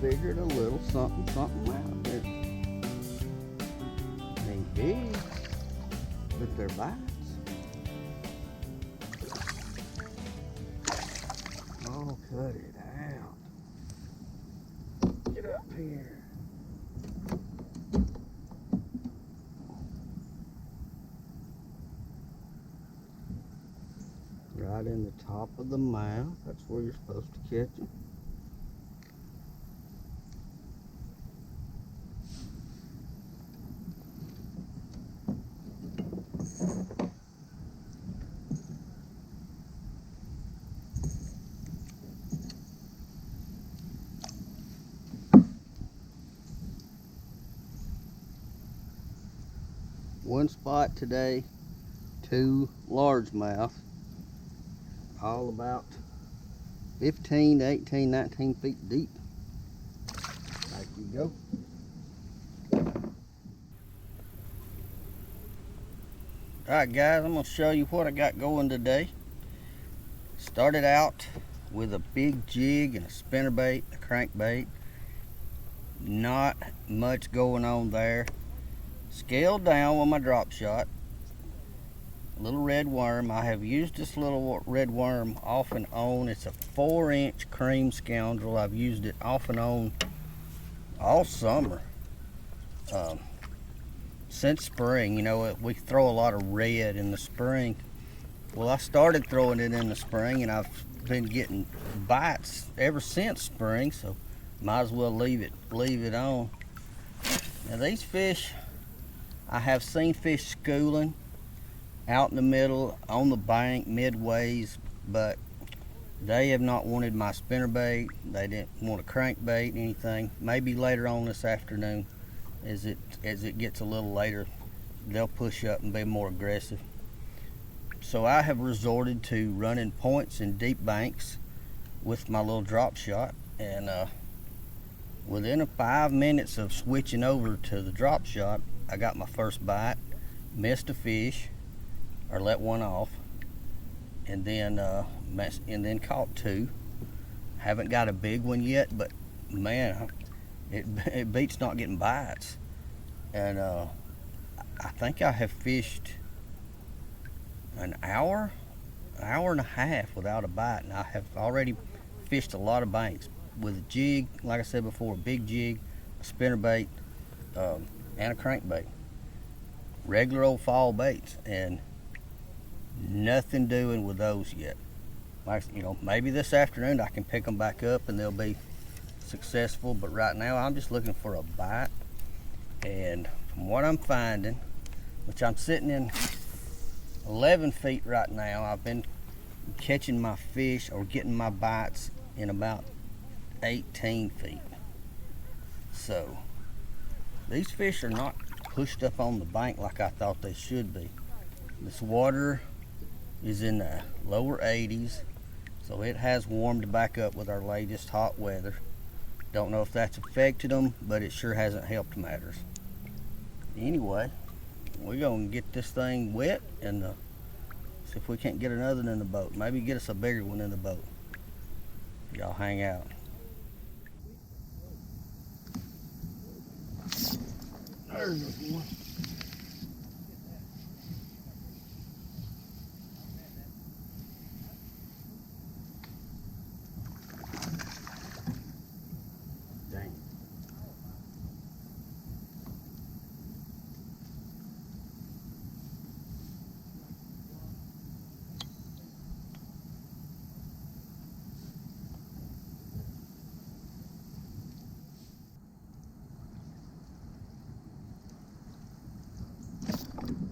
figured a little something out there. Ain't big, but they're bites. Oh, cut it out. Get up here. Right in the top of the mouth. That's where you're supposed to catch it. One spot today, 2 largemouth, all about 15 to 18, 19 feet deep. Back you go. Alright guys, I'm going to show you what I got going today. Started out with a big jig and a spinnerbait, a crankbait. Not much going on there. Scaled down with my drop shot. Little red worm. I have used this little red worm off and on. It's a 4-inch cream scoundrel. I've used it off and on all summer. Since spring, you know, we throw a lot of red in the spring. Well, I started throwing it in the spring and I've been getting bites ever since spring, so might as well leave it on. Now these fish, I have seen fish schooling out in the middle, on the bank, midways, but they have not wanted my spinnerbait. They didn't want a crankbait, anything. Maybe later on this afternoon, as it gets a little later, they'll push up and be more aggressive. So I have resorted to running points in deep banks with my little drop shot, and within 5 minutes of switching over to the drop shot, I got my first bite, missed a fish, or let one off, and then caught 2. Haven't got a big one yet, but man, it beats not getting bites. And I think I have fished an hour and a half without a bite, and I have already fished a lot of banks with a jig, like I said before, a big jig, a spinnerbait, and a crankbait. Regular old fall baits, and nothing doing with those yet. Like, you know, maybe this afternoon I can pick them back up and they'll be successful, but right now I'm just looking for a bite. And from what I'm finding, which I'm sitting in 11 feet right now, I've been catching my fish or getting my bites in about 18 feet. So these fish are not pushed up on the bank like I thought they should be. This water is in the lower 80s, so it has warmed back up with our latest hot weather. Don't know if that's affected them, but it sure hasn't helped matters. Anyway, we're gonna get this thing wet and see if we can't get another one in the boat. Maybe get us a bigger one in the boat. Y'all hang out. There's one. Dang.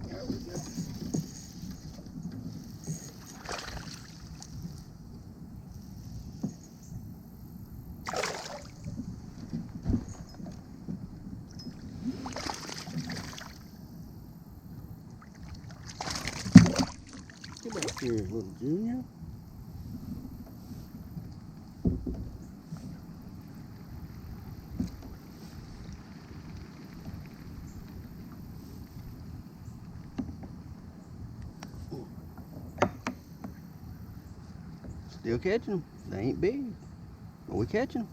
There we go. Get back here, little junior. Still catching them. They ain't big, but we catching them.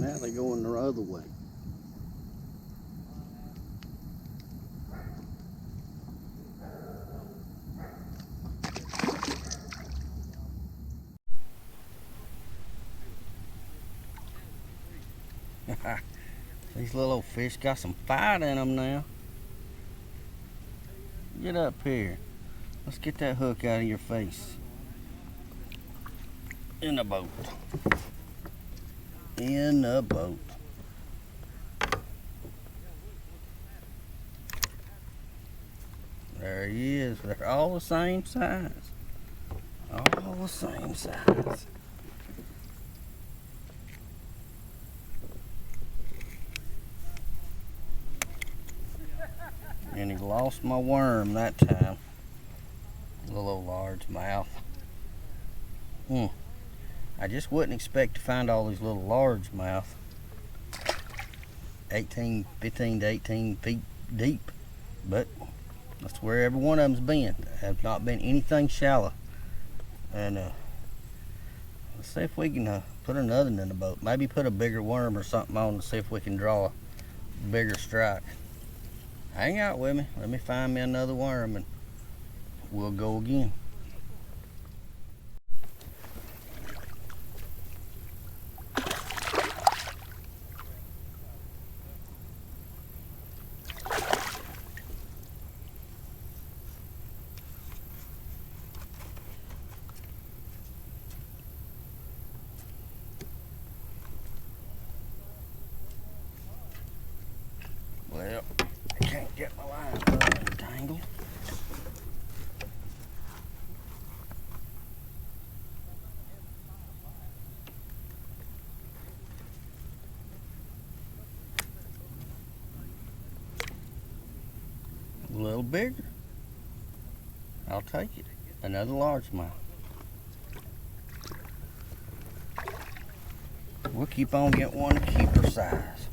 Now they're going the other way. These little old fish got some fight in them now. Get up here. Let's get that hook out of your face. In the boat. In the boat. There he is. They're all the same size. All the same size. And he lost my worm that time. Little old largemouth. I just wouldn't expect to find all these little largemouth 15 to 18 feet deep, but that's where every one of them's been. There have not been anything shallow. And let's see if we can put another one in the boat. Maybe put a bigger worm or something on to see if we can draw a bigger strike. Hang out with me. Let me find me another worm and we'll go again. Well, I can't get my line untangled. A little bigger. I'll take it. Another largemouth. We'll keep on getting one keeper size.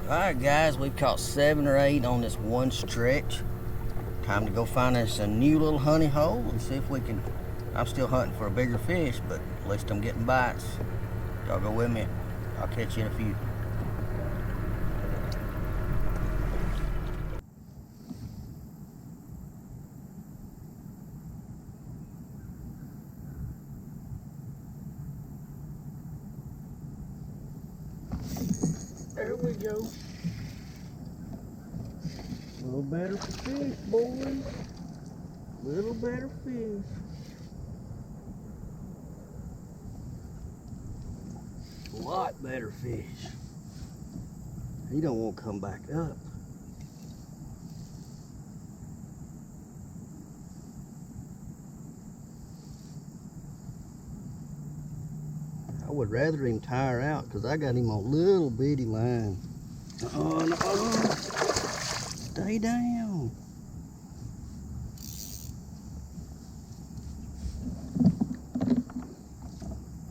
Alright guys, we've caught 7 or 8 on this one stretch. Time to go find us a new little honey hole and see if we can. I'm still hunting for a bigger fish, but at least I'm getting bites. Y'all go with me. I'll catch you in a few. There we go. A little better fish, boys. Little better fish. A lot better fish. He don't want to come back up. I would rather him tire out because I got him on little bitty line. Oh no! Stay down.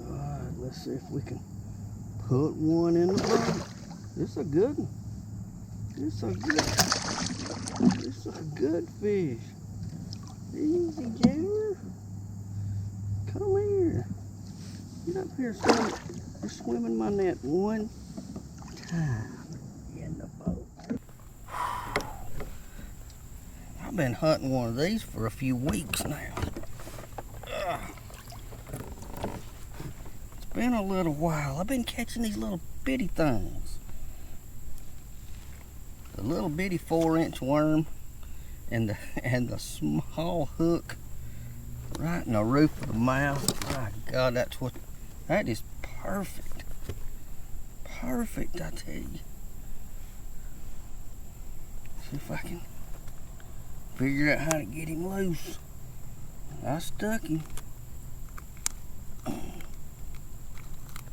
Alright, let's see if we can put one in the boat. This is a good one. This is a good fish. Easy, Junior. Come here. Get up here, son. You're swimming my net one time in the boat. I've been hunting one of these for a few weeks now. It's been a little while. I've been catching these little bitty things. The little bitty 4-inch worm and the small hook right in the roof of the mouth. My God, that is perfect. Perfect, I tell you. See if I can figure out how to get him loose. I stuck him. I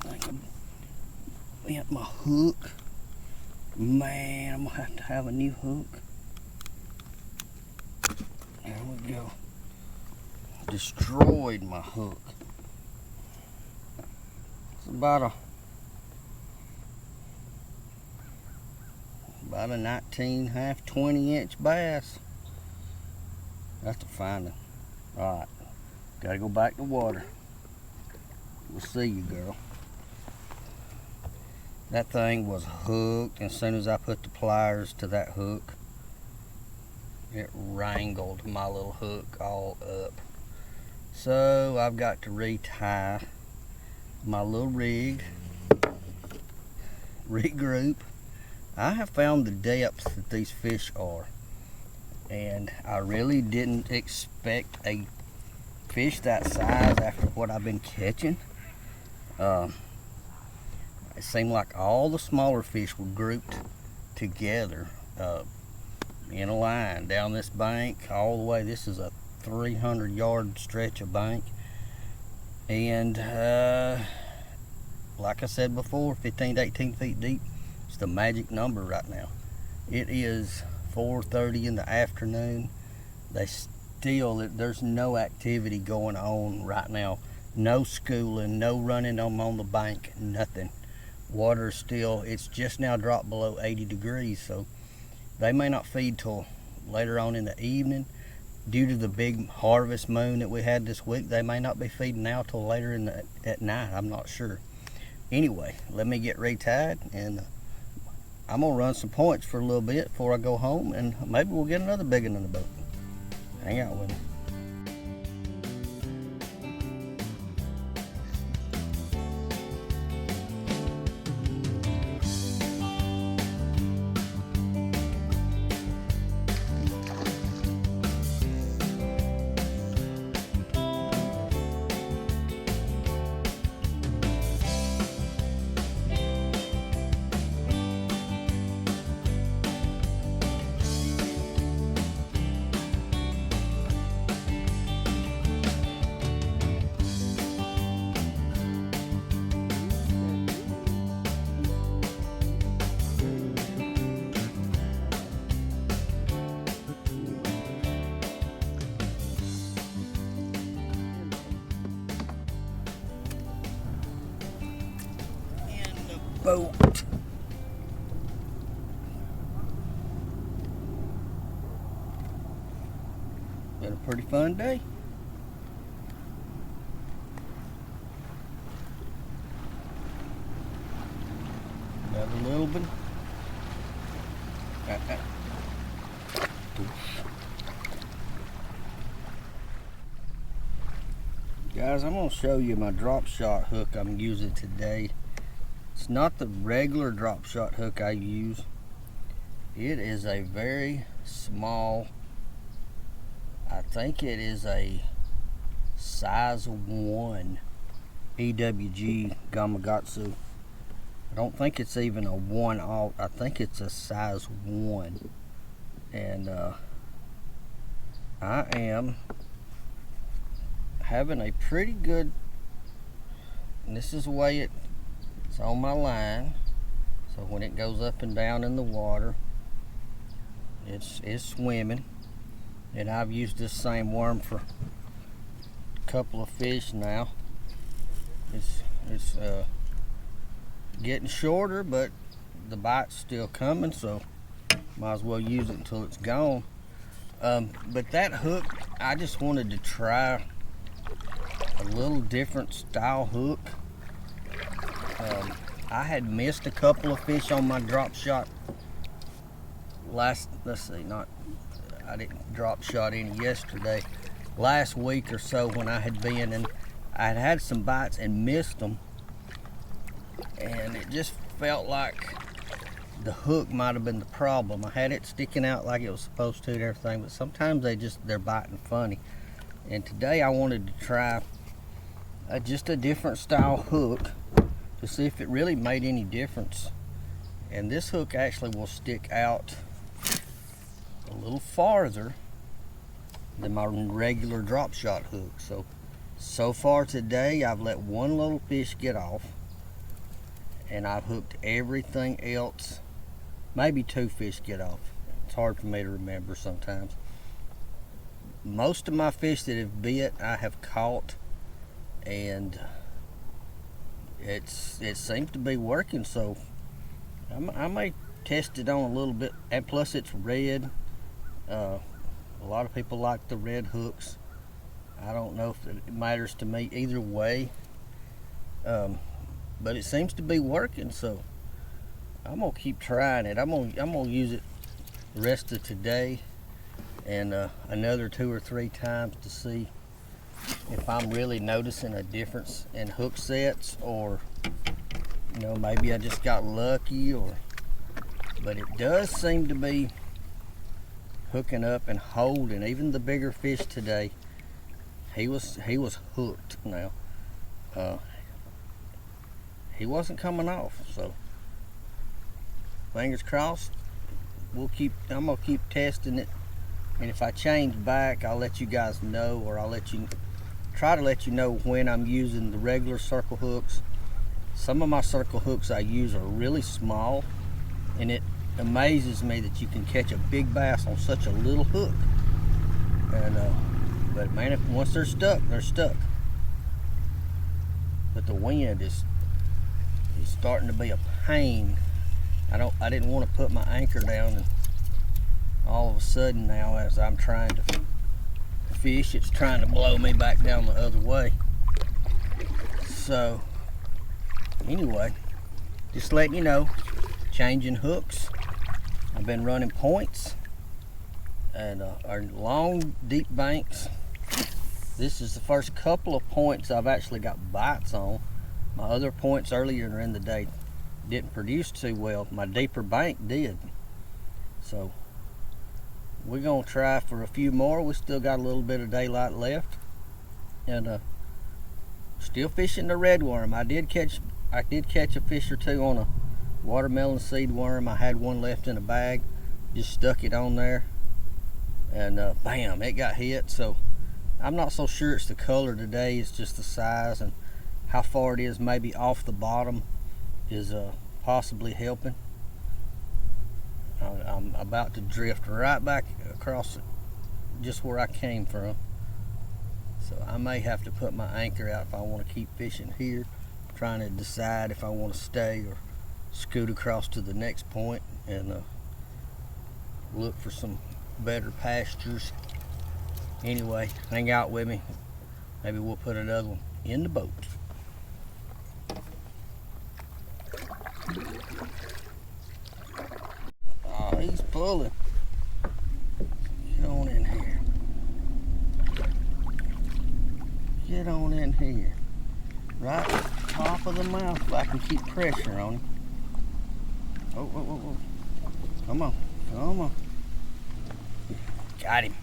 think I bent my hook. Man, I'm gonna have to have a new hook. There we go. Destroyed my hook. It's about a 19, half 20-inch bass. That's a finding. Alright, gotta go back to water. We'll see you, girl. That thing was hooked, and as soon as I put the pliers to that hook, it wrangled my little hook all up. So I've got to retie my little rig, regroup. I have found the depths that these fish are, and I really didn't expect a fish that size after what I've been catching. It seemed like all the smaller fish were grouped together in a line down this bank all the way. This is a 300-yard stretch of bank, and like I said before, 15 to 18 feet deep. It's the magic number right now. It is 4:30 in the afternoon. There's no activity going on right now. No schooling, no running them on the bank, nothing. Water still, it's just now dropped below 80 degrees, so they may not feed till later on in the evening. Due to the big harvest moon that we had this week, they may not be feeding now till later at night. I'm not sure. Anyway, let me get retied, and I'm gonna run some points for a little bit before I go home, and maybe we'll get another big one in the boat. Hang out with me. Boat. Been a pretty fun day. Another little one. Guys, I'm going to show you my drop shot hook I'm using today. It's not the regular drop shot hook I use. It is a very small, I think it is a size 1 EWG Gamakatsu. I don't think it's even a 1/0. I think it's a size 1. And I am having a pretty good, and this is the way it's on my line, so when it goes up and down in the water, it's swimming. And I've used this same worm for a couple of fish now. It's getting shorter, but the bite's still coming, so might as well use it until it's gone. But that hook, I just wanted to try a little different style hook. I had missed a couple of fish on my drop shot I didn't drop shot any yesterday. Last week or so when I had been, and I had some bites and missed them, and it just felt like the hook might have been the problem. I had it sticking out like it was supposed to and everything, but sometimes they're biting funny. And today I wanted to try just a different style hook to see if it really made any difference. And this hook actually will stick out a little farther than my regular drop shot hook. So far today I've let one little fish get off, and I've hooked everything else. Maybe 2 fish get off. It's hard for me to remember sometimes. Most of my fish that have bit I have caught, and it seems to be working, so I may test it on a little bit. And plus it's red. A lot of people like the red hooks. I don't know if it matters to me either way. But it seems to be working, so I'm gonna keep trying it. I'm gonna use it the rest of today and another 2 or 3 times to see if I'm really noticing a difference in hook sets, or maybe I just got lucky, but it does seem to be hooking up and holding. Even the bigger fish today, he was hooked. Now he wasn't coming off, so fingers crossed. I'm gonna keep testing it, and if I change back, I'll let you guys know, or I'll try to let you know when I'm using the regular circle hooks. Some of my circle hooks I use are really small, and it amazes me that you can catch a big bass on such a little hook. And but man, once they're stuck, they're stuck. But the wind is starting to be a pain. I didn't want to put my anchor down, and all of a sudden now, as I'm trying to fish, it's trying to blow me back down the other way. So anyway, just letting you know, changing hooks. I've been running points and our long deep banks. This is the first couple of points I've actually got bites on. My other points earlier in the day didn't produce too well. My deeper bank did. So we're gonna try for a few more. We still got a little bit of daylight left, and still fishing the red worm. I did catch a fish or two on a watermelon seed worm. I had one left in a bag, just stuck it on there, and bam, it got hit. So I'm not so sure it's the color today, it's just the size, and how far it is maybe off the bottom is possibly helping. I'm about to drift right back across just where I came from, so I may have to put my anchor out if I want to keep fishing here, trying to decide if I want to stay or scoot across to the next point and look for some better pastures. Anyway, hang out with me. Maybe we'll put another one in the boat. Oh, he's pulling. Get on in here. Get on in here. Right at the top of the mouth, if I can keep pressure on him. Oh. Come on. Got him.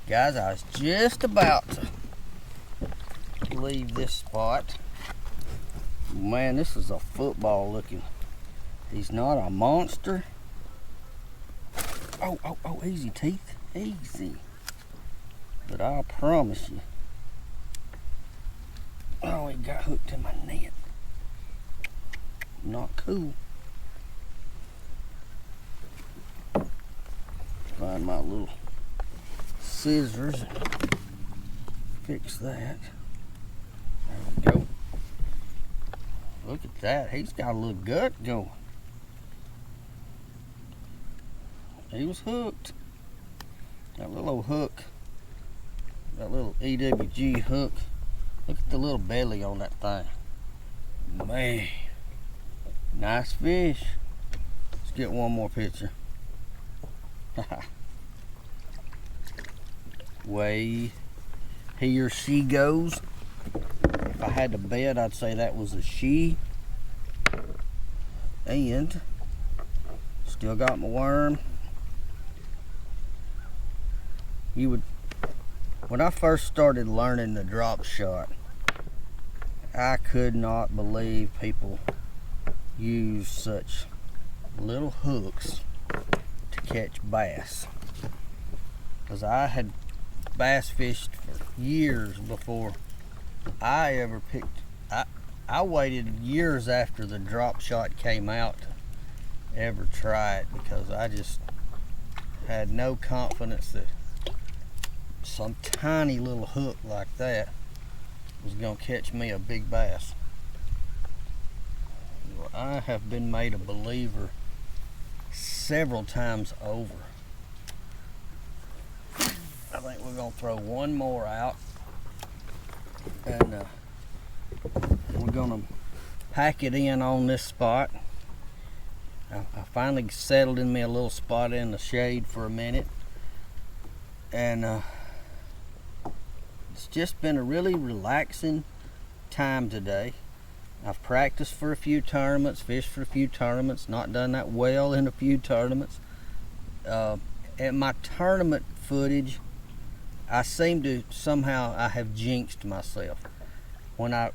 Guys, I was just about to leave this spot. Man, this is a football looking. He's not a monster. Oh, easy, teeth. Easy. But I promise you. Oh, he got hooked in my net. Not cool. Find my little scissors and fix that. There we go. Look at that. He's got a little gut going. He was hooked. That little old hook. That little EWG hook. Look at the little belly on that thing. Man. Nice fish. Let's get one more picture. Way he or she goes. If I had to bet, I'd say that was a she. And still got my worm. When I first started learning the drop shot, I could not believe people use such little hooks to catch bass. Because I had bass fished for years before I ever picked. I waited years after the drop shot came out to ever try it, because I just had no confidence that some tiny little hook like that was gonna catch me a big bass. Well, I have been made a believer several times over. I think we're gonna throw one more out, and we're gonna pack it in on this spot. I finally settled in me a little spot in the shade for a minute, and it's just been a really relaxing time today. I've practiced for a few tournaments, fished for a few tournaments, not done that well in a few tournaments. At my tournament footage, I seem to somehow I have jinxed myself. When I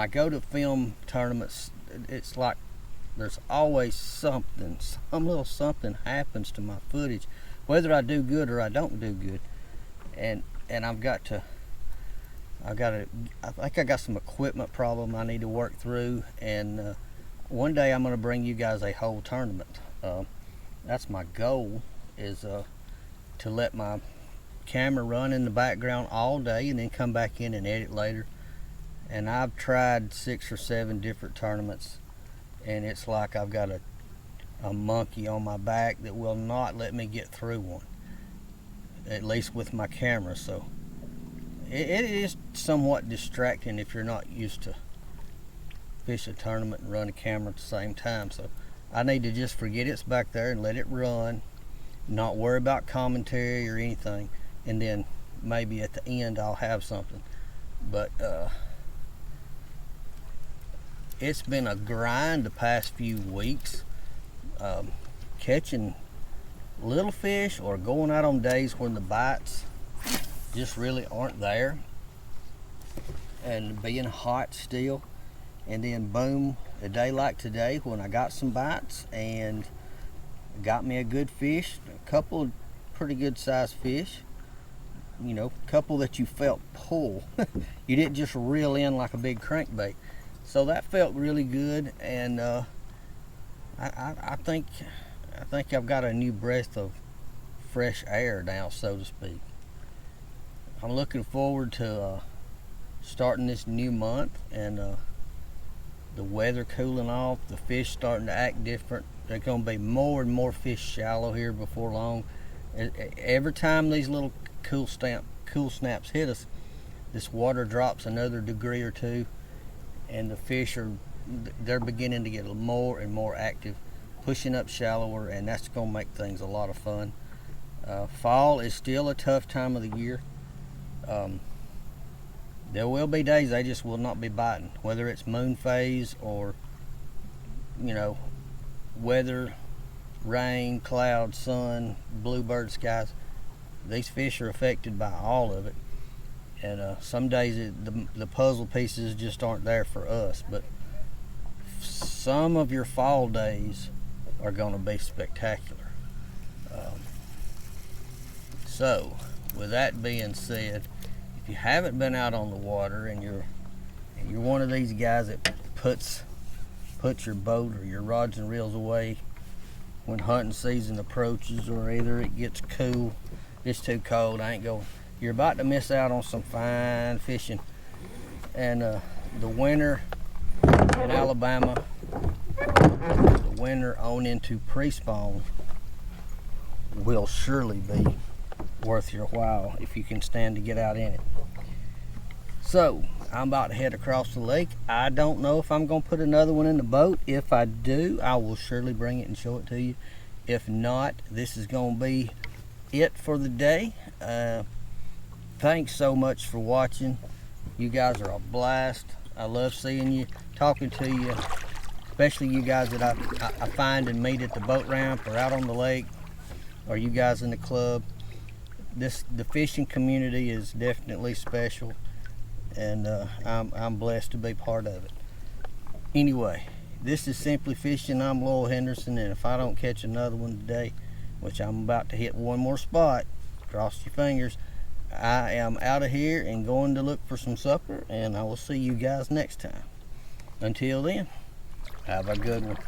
go to film tournaments, it's like there's always something, some little something happens to my footage, whether I do good or I don't do good. And I think I got some equipment problem I need to work through, and one day I'm going to bring you guys a whole tournament. That's my goal, is to let my camera run in the background all day and then come back in and edit later. And I've tried 6 or 7 different tournaments, and it's like I've got a monkey on my back that will not let me get through one, at least with my camera. So it is somewhat distracting if you're not used to fish a tournament and run a camera at the same time. So I need to just forget it's back there and let it run, not worry about commentary or anything, and then maybe at the end I'll have something. But it's been a grind the past few weeks, catching little fish or going out on days when the bites just really aren't there, and being hot still. And then boom, a day like today when I got some bites and got me a good fish, a couple of pretty good sized fish, you know, a couple that you felt pull. You didn't just reel in like a big crankbait. So that felt really good, and I think I've got a new breath of fresh air now, so to speak. I'm looking forward to starting this new month, and the weather cooling off, the fish starting to act different. There's going to be more and more fish shallow here before long. Every time these little cool snaps hit us, this water drops another degree or two, and the fish they're beginning to get more and more active, pushing up shallower, and that's going to make things a lot of fun. Fall is still a tough time of the year. There will be days they just will not be biting, whether it's moon phase or, you know, weather, rain, cloud, sun, bluebird skies. These fish are affected by all of it, and some days the puzzle pieces just aren't there for us. But some of your fall days are going to be spectacular. So with that being said, if you haven't been out on the water and you're one of these guys that puts your boat or your rods and reels away when hunting season approaches, or either it gets cool, it's too cold, I ain't going, you're about to miss out on some fine fishing. And the winter in Alabama, the winter on into pre-spawn, will surely be worth your while if you can stand to get out in it. So I'm about to head across the lake. I don't know if I'm going to put another one in the boat. If I do, I will surely bring it and show it to you. If not, this is going to be it for the day. Thanks so much for watching. You guys are a blast. I love seeing you, talking to you, especially you guys that I find and meet at the boat ramp or out on the lake, or you guys in the club. The fishing community is definitely special, and I'm blessed to be part of it. Anyway, this is Simply Fishing. I'm Lowell Henderson, and if I don't catch another one today, which I'm about to hit one more spot, cross your fingers, I am out of here and going to look for some supper, and I will see you guys next time. Until then, have a good one.